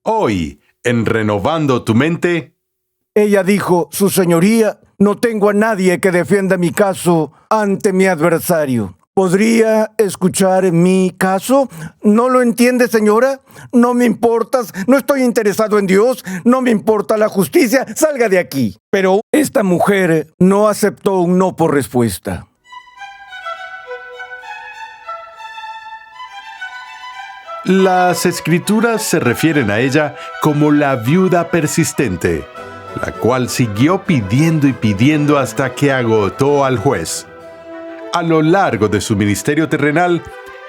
Hoy, en Renovando tu Mente, Ella dijo: Su señoría, no tengo a nadie que defienda mi caso ante mi adversario. ¿Podría escuchar mi caso? ¿No lo entiende, señora? No me importas, no estoy interesado en Dios, no me importa la justicia, salga de aquí. Pero esta mujer no aceptó un no por respuesta. las Escrituras se refieren a ella como la viuda persistente, la cual siguió pidiendo y pidiendo hasta que agotó al juez. A lo largo de su ministerio terrenal,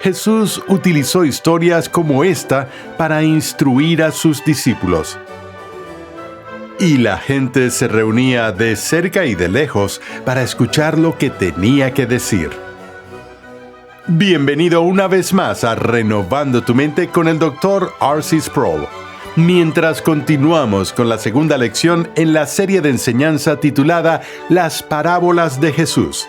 Jesús utilizó historias como esta para instruir a sus discípulos. Y la gente se reunía de cerca y de lejos para escuchar lo que tenía que decir. Bienvenido una vez más a Renovando tu Mente con el Dr. R.C. Sproul. Mientras continuamos con la segunda lección en la serie de enseñanza titulada Las Parábolas de Jesús.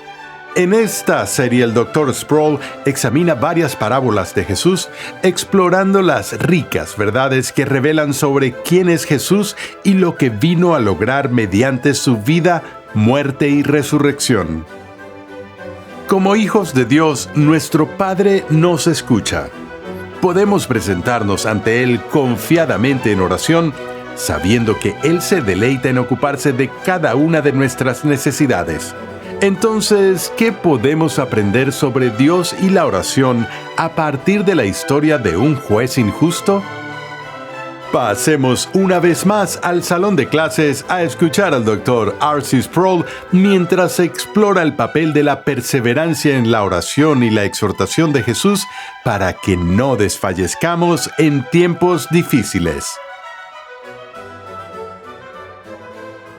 En esta serie el Dr. Sproul examina varias parábolas de Jesús, explorando las ricas verdades que revelan sobre quién es Jesús y lo que vino a lograr mediante su vida, muerte y resurrección. Como hijos de Dios, nuestro Padre nos escucha. Podemos presentarnos ante Él confiadamente en oración, sabiendo que Él se deleita en ocuparse de cada una de nuestras necesidades. Entonces, ¿qué podemos aprender sobre Dios y la oración a partir de la historia de un juez injusto? Pasemos una vez más al salón de clases a escuchar al Dr. R.C. Sproul mientras se explora el papel de la perseverancia en la oración y la exhortación de Jesús para que no desfallezcamos en tiempos difíciles.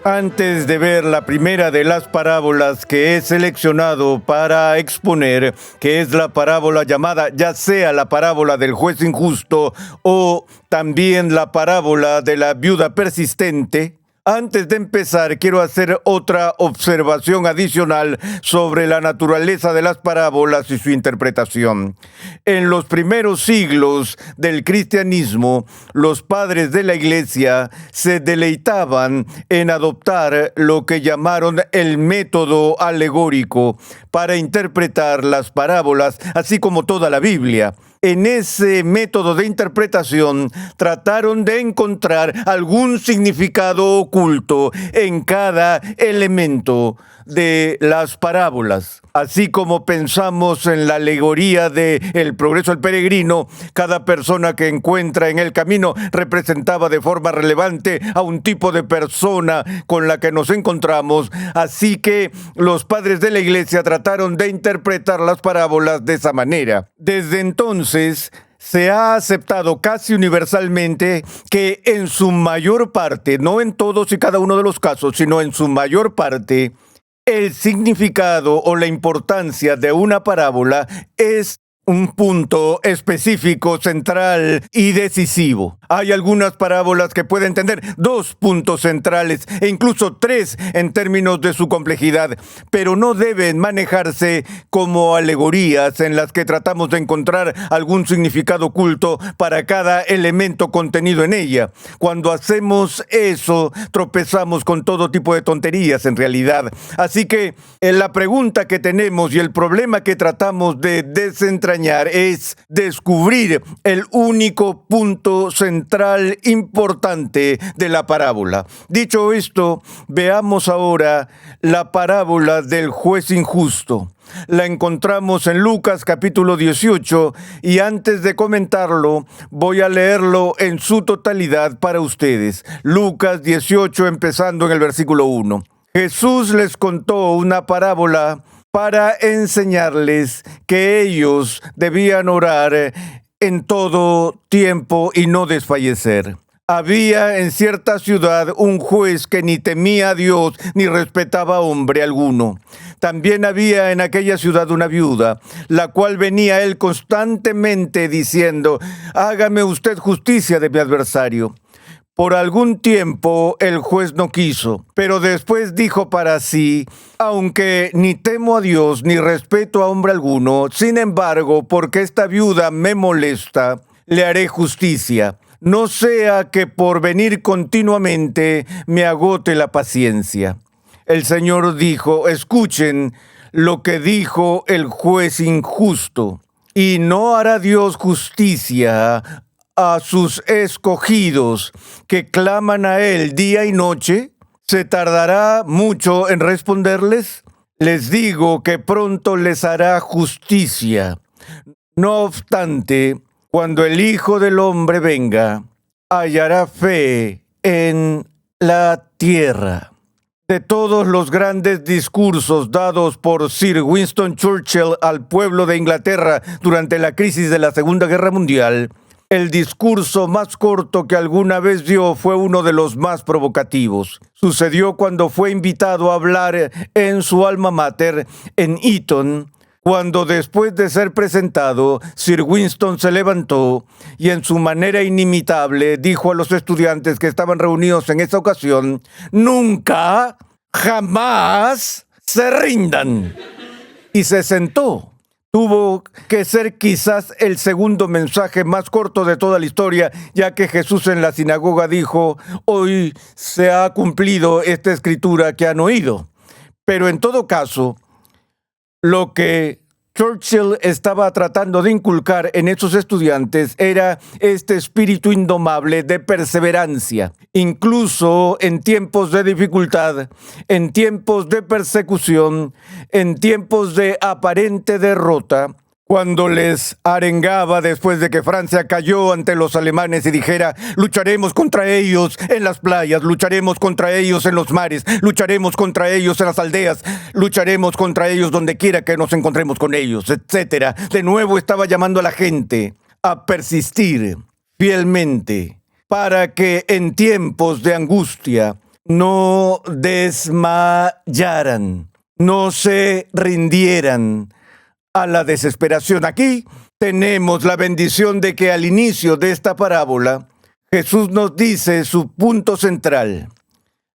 Antes de ver la primera de las parábolas que he seleccionado para exponer, que es la parábola llamada ya sea la parábola del juez injusto o también la parábola de la viuda persistente, antes de empezar, quiero hacer otra observación adicional sobre la naturaleza de las parábolas y su interpretación. En los primeros siglos del cristianismo, los padres de la Iglesia se deleitaban en adoptar lo que llamaron el método alegórico para interpretar las parábolas, así como toda la Biblia. En ese método de interpretación trataron de encontrar algún significado oculto en cada elemento de las parábolas. Así como pensamos en la alegoría de El progreso del peregrino, cada persona que encuentra en el camino representaba de forma relevante a un tipo de persona con la que nos encontramos. Así que los padres de la Iglesia trataron de interpretar las parábolas de esa manera. Desde entonces, se ha aceptado casi universalmente que en su mayor parte, no en todos y cada uno de los casos, sino en su mayor parte, el significado o la importancia de una parábola es un punto específico, central y decisivo. Hay algunas parábolas que pueden tener 2 puntos centrales e incluso 3 en términos de su complejidad, pero no deben manejarse como alegorías en las que tratamos de encontrar algún significado oculto para cada elemento contenido en ella. Cuando hacemos eso, tropezamos con todo tipo de tonterías en realidad. Así que la pregunta que tenemos y el problema que tratamos de desentrañar es descubrir el único punto central importante de la parábola. Dicho esto, veamos ahora la parábola del juez injusto. La encontramos en Lucas capítulo 18 y antes de comentarlo voy a leerlo en su totalidad para ustedes. Lucas 18 empezando en el versículo 1. Jesús les contó una parábola para enseñarles que ellos debían orar en todo tiempo y no desfallecer. Había en cierta ciudad un juez que ni temía a Dios ni respetaba a hombre alguno. También había en aquella ciudad una viuda, la cual venía a él constantemente diciendo: «Hágame usted justicia de mi adversario». Por algún tiempo el juez no quiso, pero después dijo para sí: «Aunque ni temo a Dios ni respeto a hombre alguno, sin embargo, porque esta viuda me molesta, le haré justicia. no sea que por venir continuamente me agote la paciencia. El Señor dijo, escuchen lo que dijo el juez injusto. ¿Y no hará Dios justicia a sus escogidos que claman a Él día y noche? ¿Se tardará mucho en responderles? Les digo que pronto les hará justicia. No obstante, cuando el Hijo del Hombre venga, hallará fe en la tierra. De todos los grandes discursos dados por Sir Winston Churchill al pueblo de Inglaterra durante la crisis de la Segunda Guerra Mundial, el discurso más corto que alguna vez dio fue uno de los más provocativos. Sucedió cuando fue invitado a hablar en su alma mater, en Eton, cuando después de ser presentado, Sir Winston se levantó y en su manera inimitable dijo a los estudiantes que estaban reunidos en esa ocasión, nunca, jamás se rindan. Y se sentó. Tuvo que ser quizás el segundo mensaje más corto de toda la historia, ya que Jesús en la sinagoga dijo, hoy se ha cumplido esta escritura que han oído. Pero en todo caso, lo que Churchill estaba tratando de inculcar en esos estudiantes era este espíritu indomable de perseverancia. Incluso en tiempos de dificultad, en tiempos de persecución, en tiempos de aparente derrota, cuando les arengaba después de que Francia cayó ante los alemanes y dijera, lucharemos contra ellos en las playas, lucharemos contra ellos en los mares, lucharemos contra ellos en las aldeas, lucharemos contra ellos donde quiera que nos encontremos con ellos, etc. De nuevo estaba llamando a la gente a persistir fielmente para que en tiempos de angustia no desmayaran, no se rindieran a la desesperación. Aquí tenemos la bendición de que al inicio de esta parábola, Jesús nos dice su punto central.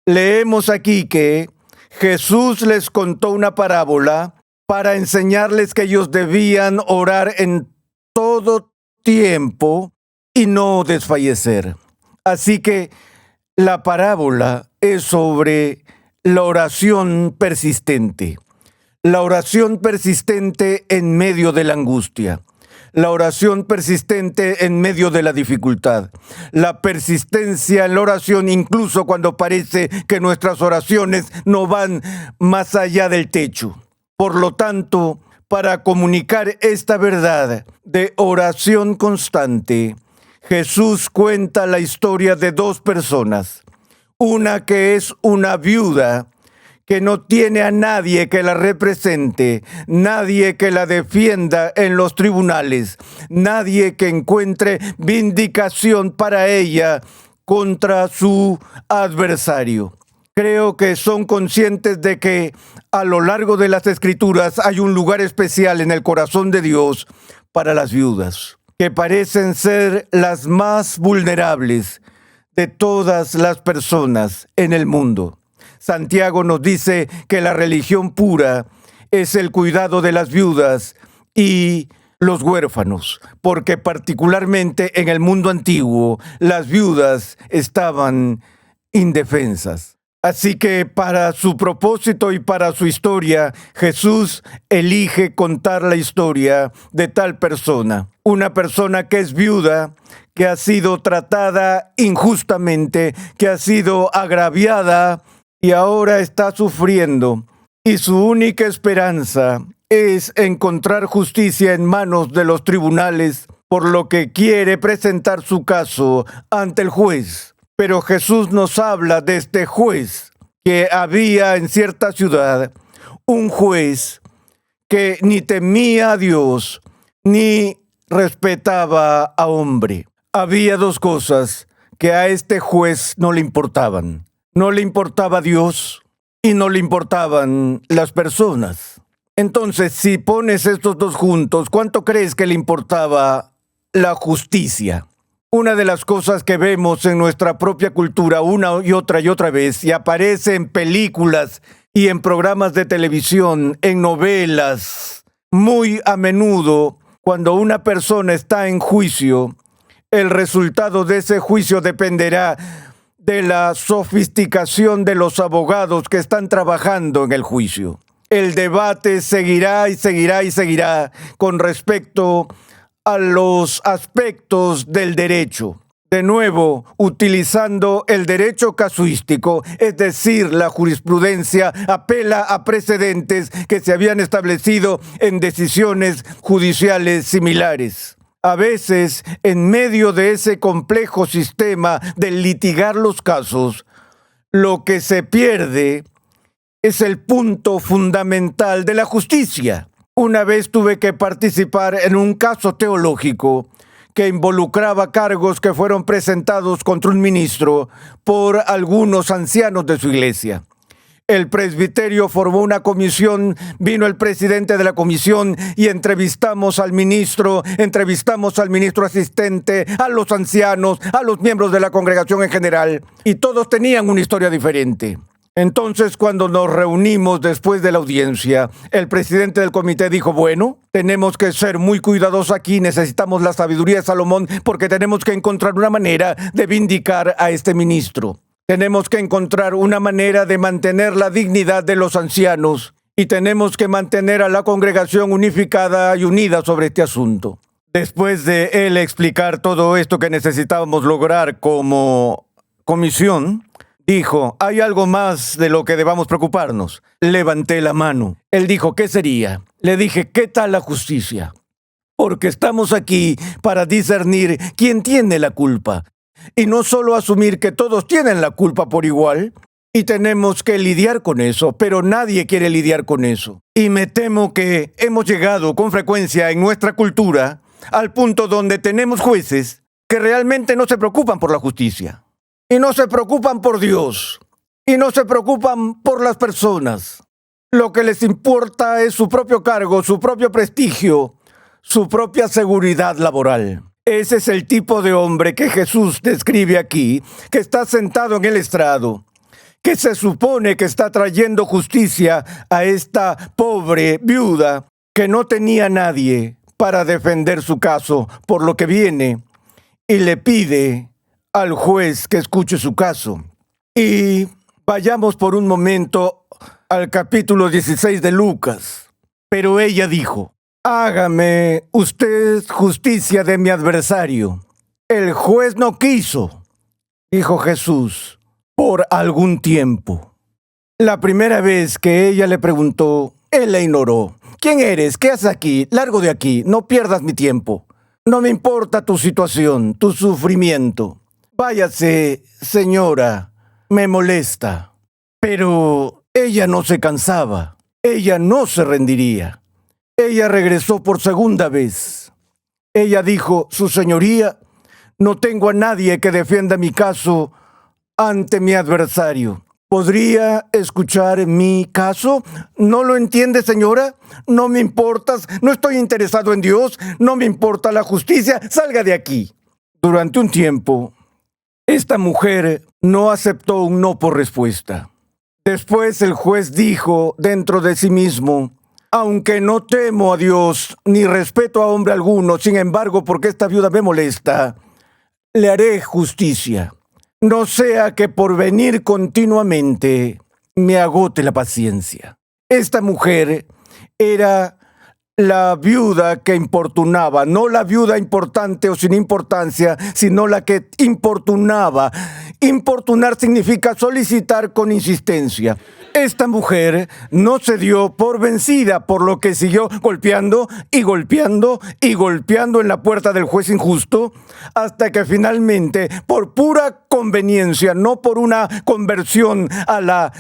Leemos aquí que Jesús les contó una parábola para enseñarles que ellos debían orar en todo tiempo y no desfallecer. Así que la parábola es sobre la oración persistente. La oración persistente en medio de la angustia. La oración persistente en medio de la dificultad. La persistencia en la oración incluso cuando parece que nuestras oraciones no van más allá del techo. Por lo tanto, para comunicar esta verdad de oración constante, Jesús cuenta la historia de dos personas. Una que es una viuda que no tiene a nadie que la represente, nadie que la defienda en los tribunales, nadie que encuentre vindicación para ella contra su adversario. Creo que son conscientes de que a lo largo de las Escrituras hay un lugar especial en el corazón de Dios para las viudas, que parecen ser las más vulnerables de todas las personas en el mundo. Santiago nos dice que la religión pura es el cuidado de las viudas y los huérfanos, porque particularmente en el mundo antiguo las viudas estaban indefensas. Así que para su propósito y para su historia, Jesús elige contar la historia de tal persona. Una persona que es viuda, que ha sido tratada injustamente, que ha sido agraviada y ahora está sufriendo. Y su única esperanza es encontrar justicia en manos de los tribunales, por lo que quiere presentar su caso ante el juez. Pero Jesús nos habla de este juez que había en cierta ciudad, un juez que ni temía a Dios ni respetaba a hombre. Había dos cosas que a este juez no le importaban. No le importaba Dios y no le importaban las personas. Entonces, si pones estos dos juntos, ¿cuánto crees que le importaba la justicia? Una de las cosas que vemos en nuestra propia cultura una y otra vez, y aparece en películas y en programas de televisión, en novelas, muy a menudo, cuando una persona está en juicio, El resultado de ese juicio dependerá de la sofisticación de los abogados que están trabajando en el juicio. El debate seguirá y seguirá y seguirá con respecto a los aspectos del derecho. De nuevo, utilizando el derecho casuístico, es decir, la jurisprudencia apela a precedentes que se habían establecido en decisiones judiciales similares. A veces, en medio de ese complejo sistema de litigar los casos, lo que se pierde es el punto fundamental de la justicia. Una vez tuve que participar en un caso teológico que involucraba cargos que fueron presentados contra un ministro por algunos ancianos de su iglesia. El presbiterio formó una comisión, vino el presidente de la comisión y entrevistamos al ministro asistente, a los ancianos, a los miembros de la congregación en general, y todos tenían una historia diferente. Entonces, cuando nos reunimos después de la audiencia, el presidente del comité dijo, bueno, tenemos que ser muy cuidadosos aquí, necesitamos la sabiduría de Salomón porque tenemos que encontrar una manera de vindicar a este ministro. Tenemos que encontrar una manera de mantener la dignidad de los ancianos y tenemos que mantener a la congregación unificada y unida sobre este asunto. Después de él explicar todo esto que necesitábamos lograr como comisión, dijo, ¿hay algo más de lo que debamos preocuparnos? Levanté la mano. Él dijo, ¿qué sería? Le dije, ¿qué tal la justicia? Porque estamos aquí para discernir quién tiene la culpa. Y no solo asumir que todos tienen la culpa por igual, y tenemos que lidiar con eso, pero nadie quiere lidiar con eso. Y me temo que hemos llegado con frecuencia en nuestra cultura al punto donde tenemos jueces que realmente no se preocupan por la justicia. Y no se preocupan por Dios. Y no se preocupan por las personas. Lo que les importa es su propio cargo, su propio prestigio, su propia seguridad laboral. Ese es el tipo de hombre que Jesús describe aquí, que está sentado en el estrado, que se supone que está trayendo justicia a esta pobre viuda que no tenía nadie para defender su caso, por lo que viene y le pide al juez que escuche su caso. Y vayamos por un momento al capítulo 16 de Lucas. Pero ella dijo, hágame usted justicia de mi adversario. El juez no quiso, dijo Jesús, por algún tiempo. La primera vez que ella le preguntó, él la ignoró. ¿Quién eres? ¿Qué haces aquí? Largo de aquí, no pierdas mi tiempo. No me importa tu situación, tu sufrimiento. Váyase, señora, me molesta. Pero ella no se cansaba, ella no se rendiría. Ella regresó por segunda vez. Ella dijo, su señoría, no tengo a nadie que defienda mi caso ante mi adversario. ¿Podría escuchar mi caso? ¿No lo entiende, señora? No me importas, no estoy interesado en Dios, no me importa la justicia, salga de aquí. Durante un tiempo, esta mujer no aceptó un no por respuesta. Después el juez dijo dentro de sí mismo, aunque no temo a Dios ni respeto a hombre alguno, sin embargo, porque esta viuda me molesta, le haré justicia. No sea que por venir continuamente me agote la paciencia. Esta mujer era la viuda que importunaba, no la viuda importante o sin importancia, sino la que importunaba. Importunar significa solicitar con insistencia. Esta mujer no se dio por vencida, por lo que siguió golpeando y golpeando y golpeando en la puerta del juez injusto, hasta que finalmente, por pura conveniencia, no por una conversión a la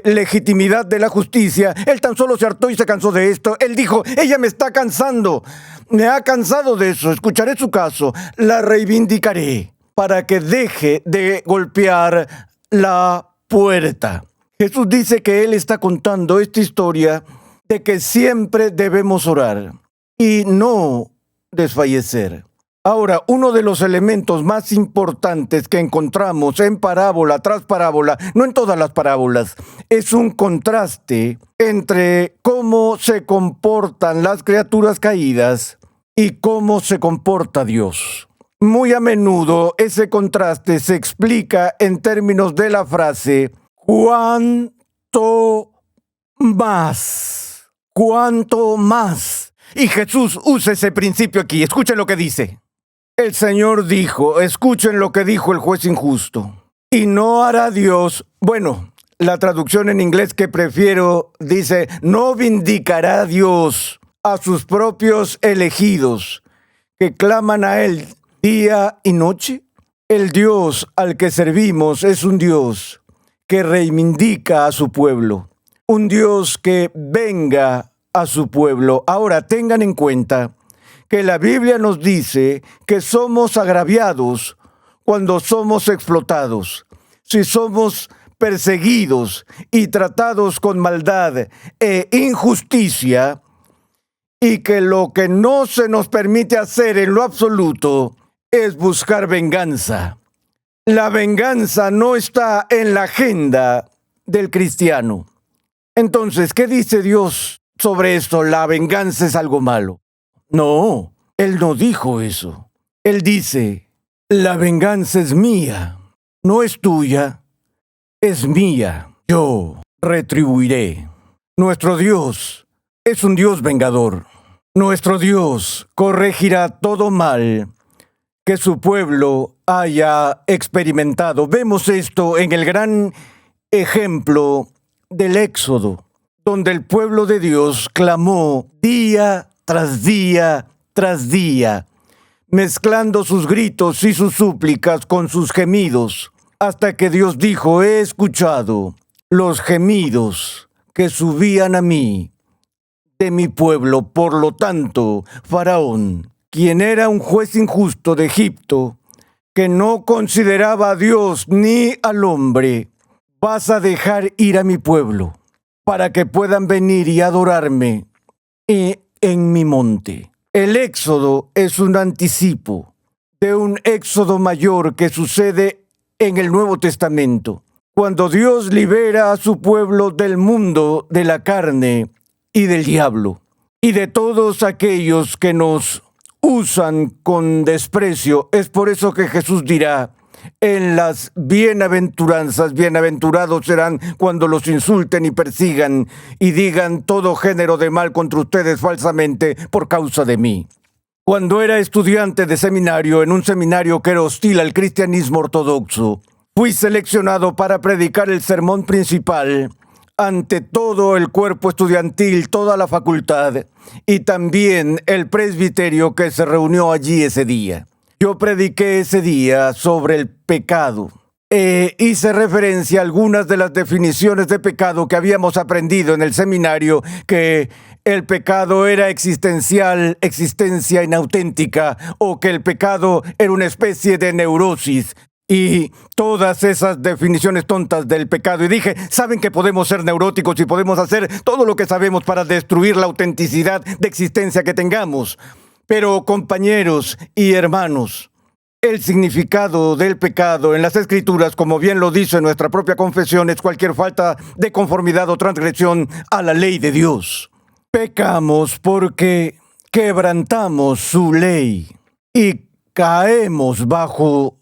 legitimidad de la justicia, él tan solo se hartó y se cansó de esto. Él dijo, ella me está cansando, me ha cansado de eso, escucharé su caso, la reivindicaré para que deje de golpear la puerta. Jesús dice que Él está contando esta historia de que siempre debemos orar y no desfallecer. Ahora, uno de los elementos más importantes que encontramos en parábola tras parábola, no en todas las parábolas, es un contraste entre cómo se comportan las criaturas caídas y cómo se comporta Dios. Muy a menudo ese contraste se explica en términos de la frase «cuánto más», «cuánto más». Y Jesús usa ese principio aquí. Escuchen lo que dice. El Señor dijo, escuchen lo que dijo el juez injusto. Y no hará Dios, bueno, la traducción en inglés que prefiero dice, no vindicará Dios a sus propios elegidos, que claman a Él día y noche. El Dios al que servimos es un Dios que reivindica a su pueblo, un Dios que venga a su pueblo. Ahora tengan en cuenta que la Biblia nos dice que somos agraviados cuando somos explotados, si somos perseguidos y tratados con maldad e injusticia, y que lo que no se nos permite hacer en lo absoluto es buscar venganza. La venganza no está en la agenda del cristiano. Entonces, ¿qué dice Dios sobre esto? ¿La venganza es algo malo? No, Él no dijo eso. Él dice, la venganza es mía, no es tuya, es mía. Yo retribuiré. Nuestro Dios es un Dios vengador. Nuestro Dios corregirá todo mal que su pueblo haya experimentado. Vemos esto en el gran ejemplo del Éxodo, donde el pueblo de Dios clamó día tras día tras día, mezclando sus gritos y sus súplicas con sus gemidos, hasta que Dios dijo, he escuchado los gemidos que subían a mí de mi pueblo. Por lo tanto, Faraón, quien era un juez injusto de Egipto, que no consideraba a Dios ni al hombre, vas a dejar ir a mi pueblo para que puedan venir y adorarme en mi monte. El éxodo es un anticipo de un éxodo mayor que sucede en el Nuevo Testamento, cuando Dios libera a su pueblo del mundo de la carne y del diablo, y de todos aquellos que nos usan con desprecio. Es por eso que Jesús dirá en las bienaventuranzas, bienaventurados serán cuando los insulten y persigan y digan todo género de mal contra ustedes falsamente por causa de mí. Cuando era estudiante de seminario, en un seminario que era hostil al cristianismo ortodoxo, fui seleccionado para predicar el sermón principal ante todo el cuerpo estudiantil, toda la facultad y también el presbiterio que se reunió allí ese día. Yo prediqué ese día sobre el pecado. Hice referencia a algunas de las definiciones de pecado que habíamos aprendido en el seminario, que el pecado era existencial, existencia inauténtica, o que el pecado era una especie de neurosis. Y todas esas definiciones tontas del pecado. Y dije, ¿saben que podemos ser neuróticos y podemos hacer todo lo que sabemos para destruir la autenticidad de existencia que tengamos? Pero, compañeros y hermanos, el significado del pecado en las Escrituras, como bien lo dice nuestra propia confesión, es cualquier falta de conformidad o transgresión a la ley de Dios. Pecamos porque quebrantamos su ley y caemos bajo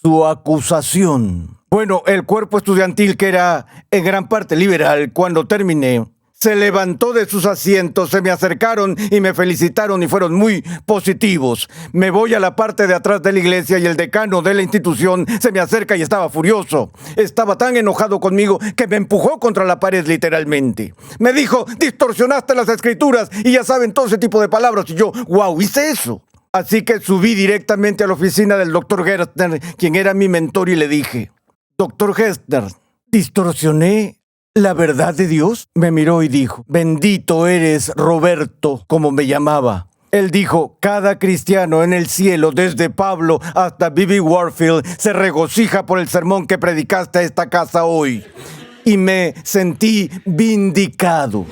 su acusación. Bueno, el cuerpo estudiantil, que era en gran parte liberal, cuando terminé, se levantó de sus asientos, se me acercaron y me felicitaron y fueron muy positivos. Me voy a la parte de atrás de la iglesia y el decano de la institución se me acerca y estaba furioso. Estaba tan enojado conmigo que me empujó contra la pared literalmente. Me dijo, distorsionaste las escrituras y ya saben todo ese tipo de palabras. Y yo, wow, hice eso. Así que subí directamente a la oficina del Dr. Gerstner, quien era mi mentor, y le dije, Dr. Gerstner, ¿distorsioné la verdad de Dios? Me miró y dijo, bendito eres, Roberto, como me llamaba. Él dijo, cada cristiano en el cielo, desde Pablo hasta B.B. Warfield, se regocija por el sermón que predicaste a esta casa hoy. Y me sentí vindicado.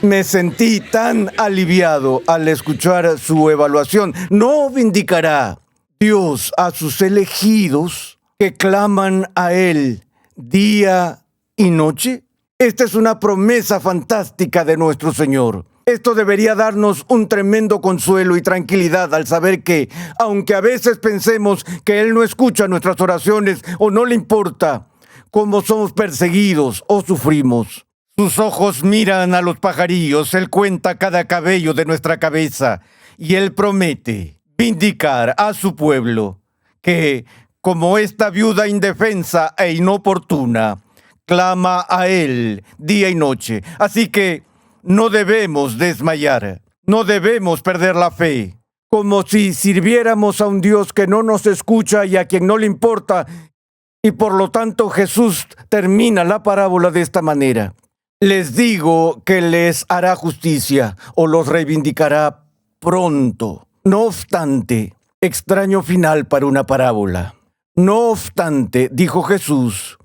Me sentí tan aliviado al escuchar su evaluación. ¿No vindicará Dios a sus elegidos que claman a Él día y noche? Esta es una promesa fantástica de nuestro Señor. Esto debería darnos un tremendo consuelo y tranquilidad al saber que, aunque a veces pensemos que Él no escucha nuestras oraciones o no le importa cómo somos perseguidos o sufrimos, sus ojos miran a los pajarillos, Él cuenta cada cabello de nuestra cabeza y Él promete vindicar a su pueblo que, como esta viuda indefensa e inoportuna, clama a Él día y noche. Así que no debemos desmayar, no debemos perder la fe, como si sirviéramos a un Dios que no nos escucha y a quien no le importa. Y por lo tanto Jesús termina la parábola de esta manera. Les digo que les hará justicia o los reivindicará pronto. No obstante, extraño final para una parábola. No obstante, dijo Jesús,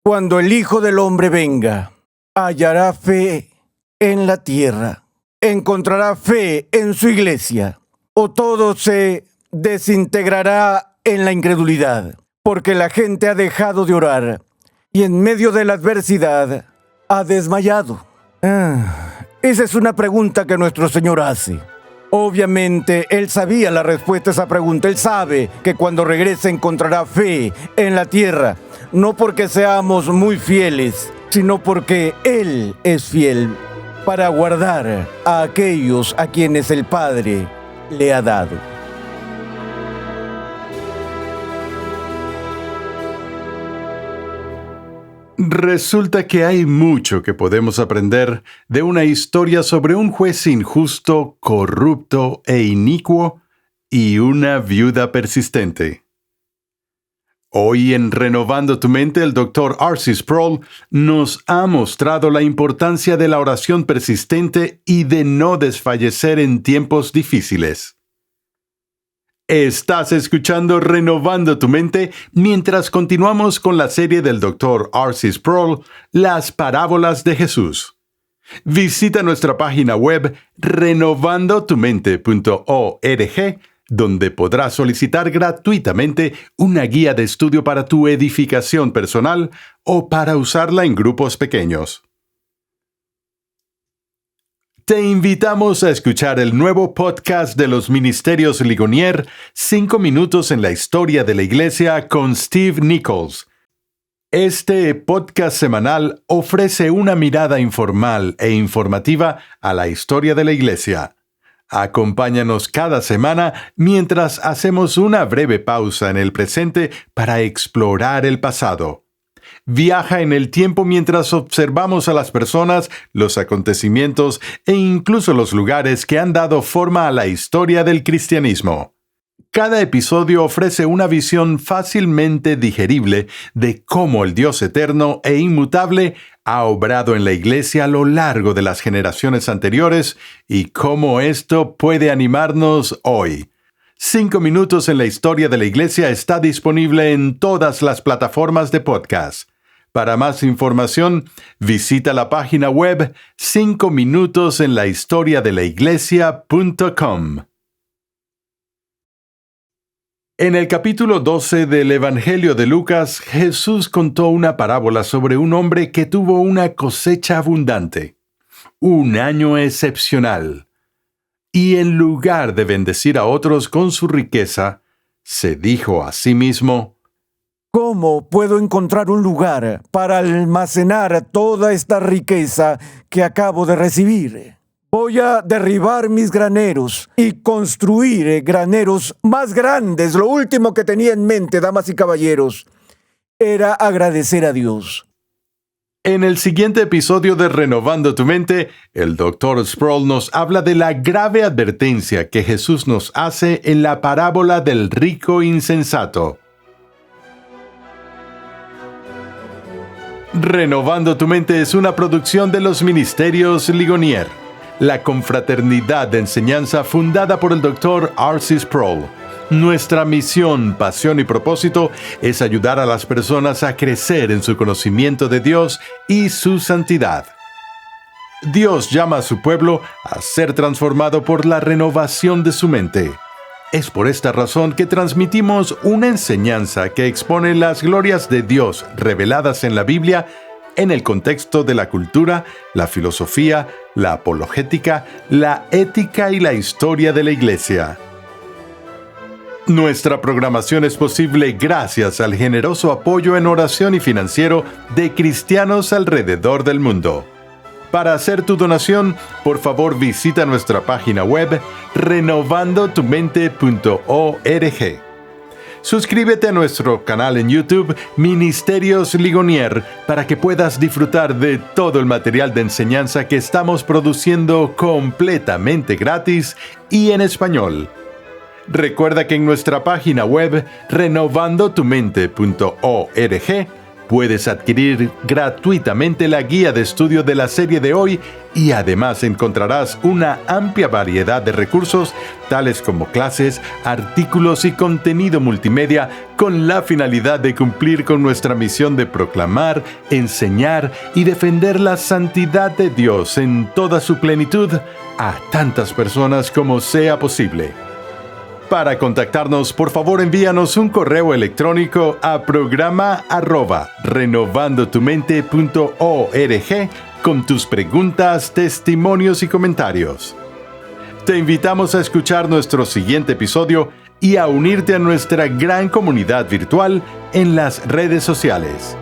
cuando el Hijo del Hombre venga, hallará fe en la tierra, encontrará fe en su iglesia, o todo se desintegrará en la incredulidad, porque la gente ha dejado de orar y en medio de la adversidad ha desmayado. Esa es una pregunta que nuestro Señor hace. Obviamente, Él sabía la respuesta a esa pregunta. Él sabe que cuando regrese encontrará fe en la tierra, no porque seamos muy fieles, sino porque Él es fiel para guardar a aquellos a quienes el Padre le ha dado. Resulta que hay mucho que podemos aprender de una historia sobre un juez injusto, corrupto e inicuo y una viuda persistente. Hoy en Renovando tu Mente, el Dr. R.C. Sproul nos ha mostrado la importancia de la oración persistente y de no desfallecer en tiempos difíciles. Estás escuchando Renovando tu Mente mientras continuamos con la serie del Dr. R.C. Sproul, Las Parábolas de Jesús. Visita nuestra página web renovandotumente.org, donde podrás solicitar gratuitamente una guía de estudio para tu edificación personal o para usarla en grupos pequeños. Te invitamos a escuchar el nuevo podcast de los Ministerios Ligonier, 5 minutos en la historia de la Iglesia con Steve Nichols. Este podcast semanal ofrece una mirada informal e informativa a la historia de la Iglesia. Acompáñanos cada semana mientras hacemos una breve pausa en el presente para explorar el pasado. Viaja en el tiempo mientras observamos a las personas, los acontecimientos e incluso los lugares que han dado forma a la historia del cristianismo. Cada episodio ofrece una visión fácilmente digerible de cómo el Dios eterno e inmutable ha obrado en la Iglesia a lo largo de las generaciones anteriores y cómo esto puede animarnos hoy. 5 minutos en la historia de la Iglesia está disponible en todas las plataformas de podcast. Para más información, visita la página web 5minutosenlahistoriadelaiglesia.com. En el capítulo 12 del Evangelio de Lucas, Jesús contó una parábola sobre un hombre que tuvo una cosecha abundante, un año excepcional. Y en lugar de bendecir a otros con su riqueza, se dijo a sí mismo: ¿cómo puedo encontrar un lugar para almacenar toda esta riqueza que acabo de recibir? Voy a derribar mis graneros y construir graneros más grandes. Lo último que tenía en mente, damas y caballeros, era agradecer a Dios. En el siguiente episodio de Renovando tu Mente, el Dr. Sproul nos habla de la grave advertencia que Jesús nos hace en la parábola del rico insensato. Renovando tu Mente es una producción de los Ministerios Ligonier, la confraternidad de enseñanza fundada por el Dr. R.C. Sproul. Nuestra misión, pasión y propósito es ayudar a las personas a crecer en su conocimiento de Dios y su santidad. Dios llama a su pueblo a ser transformado por la renovación de su mente. Es por esta razón que transmitimos una enseñanza que expone las glorias de Dios reveladas en la Biblia en el contexto de la cultura, la filosofía, la apologética, la ética y la historia de la Iglesia. Nuestra programación es posible gracias al generoso apoyo en oración y financiero de cristianos alrededor del mundo. Para hacer tu donación, por favor visita nuestra página web renovandotumente.org. Suscríbete a nuestro canal en YouTube Ministerios Ligonier para que puedas disfrutar de todo el material de enseñanza que estamos produciendo completamente gratis y en español. Recuerda que en nuestra página web renovandotumente.org puedes adquirir gratuitamente la guía de estudio de la serie de hoy y además encontrarás una amplia variedad de recursos tales como clases, artículos y contenido multimedia con la finalidad de cumplir con nuestra misión de proclamar, enseñar y defender la santidad de Dios en toda su plenitud a tantas personas como sea posible. Para contactarnos, por favor envíanos un correo electrónico a programa@renovandotumente.org con tus preguntas, testimonios y comentarios. Te invitamos a escuchar nuestro siguiente episodio y a unirte a nuestra gran comunidad virtual en las redes sociales.